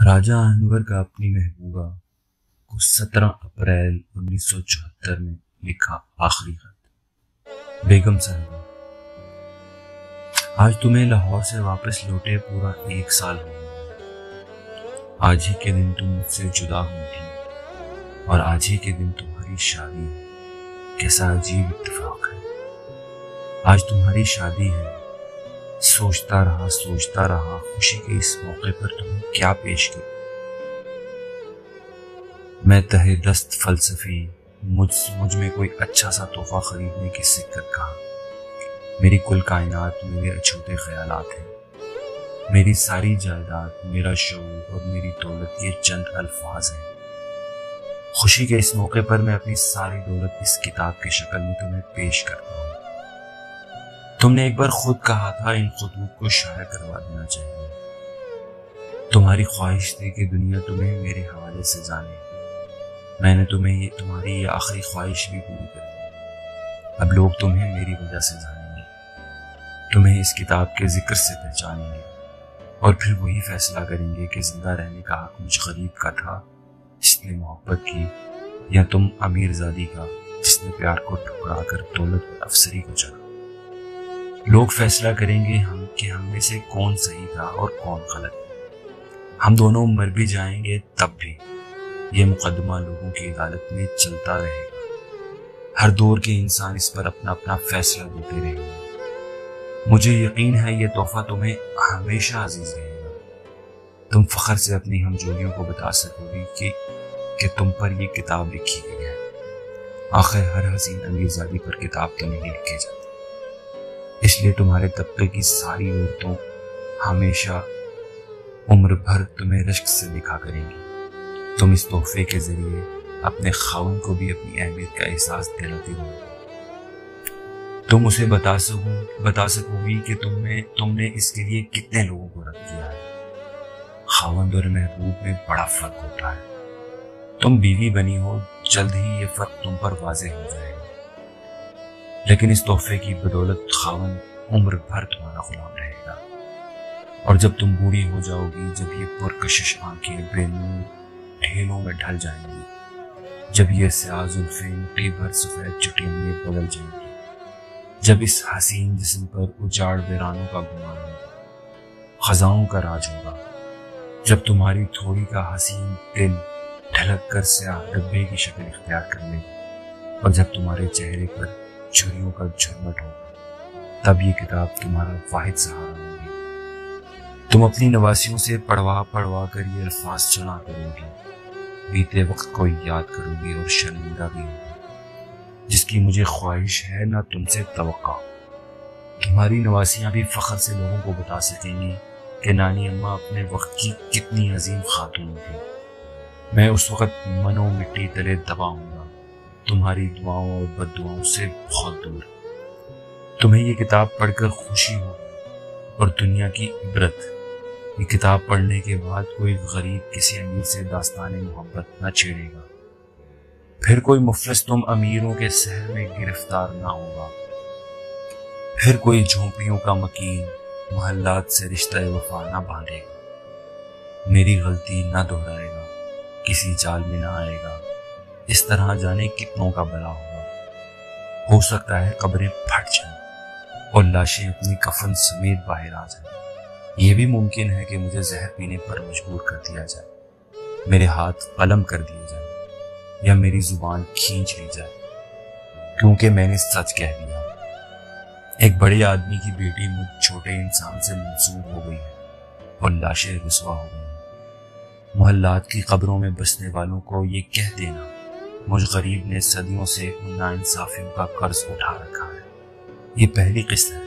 راجہ انور کا اپنی محبوبہ کو 17 اپریل 1974 میں لکھا آخری خط۔ بیگم صاحبہ، آج تمہیں لاہور سے واپس لوٹے پورا 1 سال ہو گیا۔ آج ہی کے دن تم مجھ سے جدا ہوئی تھی اور آج ہی کے دن تمہاری شادی ہے۔ کیسا عجیب اتفاق ہے، آج تمہاری شادی ہے۔ سوچتا رہا خوشی کے اس موقع پر تمہیں کیا پیش کی۔ میں تہہ دست فلسفی، مجھ میں کوئی اچھا سا تحفہ خریدنے کی سکت کہا۔ میری کل کائنات میرے اچھوتے خیالات ہیں، میری ساری جائیداد، میرا شعور اور میری دولت یہ چند الفاظ ہیں۔ خوشی کے اس موقع پر میں اپنی ساری دولت اس کتاب کی شکل میں تمہیں پیش کرتا ہوں۔ تم نے ایک بار خود کہا تھا ان خطوط کو شائع کروا دینا چاہیے۔ تمہاری خواہش تھی کہ دنیا تمہیں میرے حوالے سے جانے۔ میں نے تمہاری یہ آخری خواہش بھی پوری کر دی۔ اب لوگ تمہیں میری وجہ سے جانیں گے، تمہیں اس کتاب کے ذکر سے پہچانیں گے اور پھر وہی فیصلہ کریں گے کہ زندہ رہنے کا حق مجھ غریب کا تھا جس نے محبت کی، یا تم امیر زادی کا جس نے پیار کو ٹھکرا کر دولت اور افسری کو چڑھا۔ لوگ فیصلہ کریں گے کہ ہم میں سے کون صحیح تھا اور کون غلط۔ ہم دونوں مر بھی جائیں گے تب بھی یہ مقدمہ لوگوں کی عدالت میں چلتا رہے گا۔ ہر دور کے انسان اس پر اپنا فیصلہ دیتے رہیں گے۔ مجھے یقین ہے یہ تحفہ تمہیں ہمیشہ عزیز رہے گا۔ تم فخر سے اپنی ہمجولیوں کو بتا سکو گی کہ تم پر یہ کتاب لکھی گئی ہے۔ آخر ہر حسین امیر زادی پر کتاب تو نہیں لکھی جاتی، اس لیے تمہارے طبقے کی ساری عورتوں ہمیشہ عمر بھر تمہیں رشک سے دکھا کریں گی۔ تم اس تحفے کے ذریعے اپنے خاوند کو بھی اپنی اہمیت کا احساس دلاتی ہو۔ تم اسے بتا سکو گی کہ تم نے اس کے لیے کتنے لوگوں کو رد کیا ہے۔ خاوند اور محبوب میں بڑا فرق ہوتا ہے۔ تم بیوی بنی ہو، جلد ہی یہ فرق تم پر واضح ہو جائے گا، لیکن اس تحفے کی بدولت خاوند عمر بھر تمہارا غلام رہے گا۔ اور جب تم بوڑھی ہو جاؤ گی، جب یہ پرکشش آنکھیں بے نور ڈھیلوں میں ڈھل جائیں گی، جب یہ سیاہ زلفیں مٹھی بھر سفید چٹیوں میں بدل جائیں گی، جب اس حسین جسم پر اجاڑ ویرانوں کا گمان ہوگا، خزاؤں کا راج ہوگا، جب تمہاری تھوڑی کا حسین دل ڈھلک کر سیاہ ڈبے کی شکل اختیار کر لے گا، اور جب تمہارے چہرے پر چھریوں کا جھرمٹ ہوگا، تب یہ کتاب تمہارا واحد سہارا ہوگی۔ تم اپنی نواسیوں سے پڑھوا کر یہ الفاظ سنا کرو گی، بیتے وقت کو یاد کرو گی اور شرمندہ بھی ہوگی، جس کی مجھے خواہش ہے نہ تم سے توقع۔ تمہاری نواسیاں بھی فخر سے لوگوں کو بتا سکیں گی کہ نانی اماں اپنے وقت کی کتنی عظیم خاتون تھی۔ میں اس وقت منو مٹی تلے دبا ہوں گا، تمہاری دعاؤں اور بد دعاؤں سے بہت دور۔ تمہیں یہ کتاب پڑھ کر خوشی ہو اور دنیا کی عبرت۔ یہ کتاب پڑھنے کے بعد کوئی غریب کسی امیر سے داستان محبت نہ چھیڑے گا، پھر کوئی مفلس تم امیروں کے سحر میں گرفتار نہ ہوگا، پھر کوئی جھونپڑیوں کا مکین محلات سے رشتہ وفا نہ باندھے گا، میری غلطی نہ دہرائے گا، کسی جال میں نہ آئے گا۔ اس طرح جانے کتنوں کا بلا ہوگا۔ ہو سکتا ہے قبریں پھٹ جائیں اور لاشیں اپنی کفن سمیت باہر آ جائیں۔ یہ بھی ممکن ہے کہ مجھے زہر پینے پر مجبور کر دیا جائے، میرے ہاتھ قلم کر دیے جائیں، یا میری زبان کھینچ لی جائے، کیونکہ میں نے سچ کہہ دیا۔ ایک بڑے آدمی کی بیٹی مجھ چھوٹے انسان سے منسوب ہو گئی ہے اور لاشیں رسوا ہو گئی ہیں۔ محلات کی قبروں میں بسنے والوں کو یہ کہہ دینا، مجھ غریب نے صدیوں سے ان ناانصافیوں کا قرض اٹھا رکھا ہے، یہ پہلی قسط ہے۔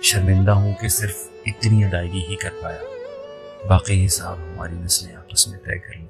شرمندہ ہوں کہ صرف اتنی ادائیگی ہی کر پایا، باقی حساب ہماری نسلیں آپس میں طے کر لیں۔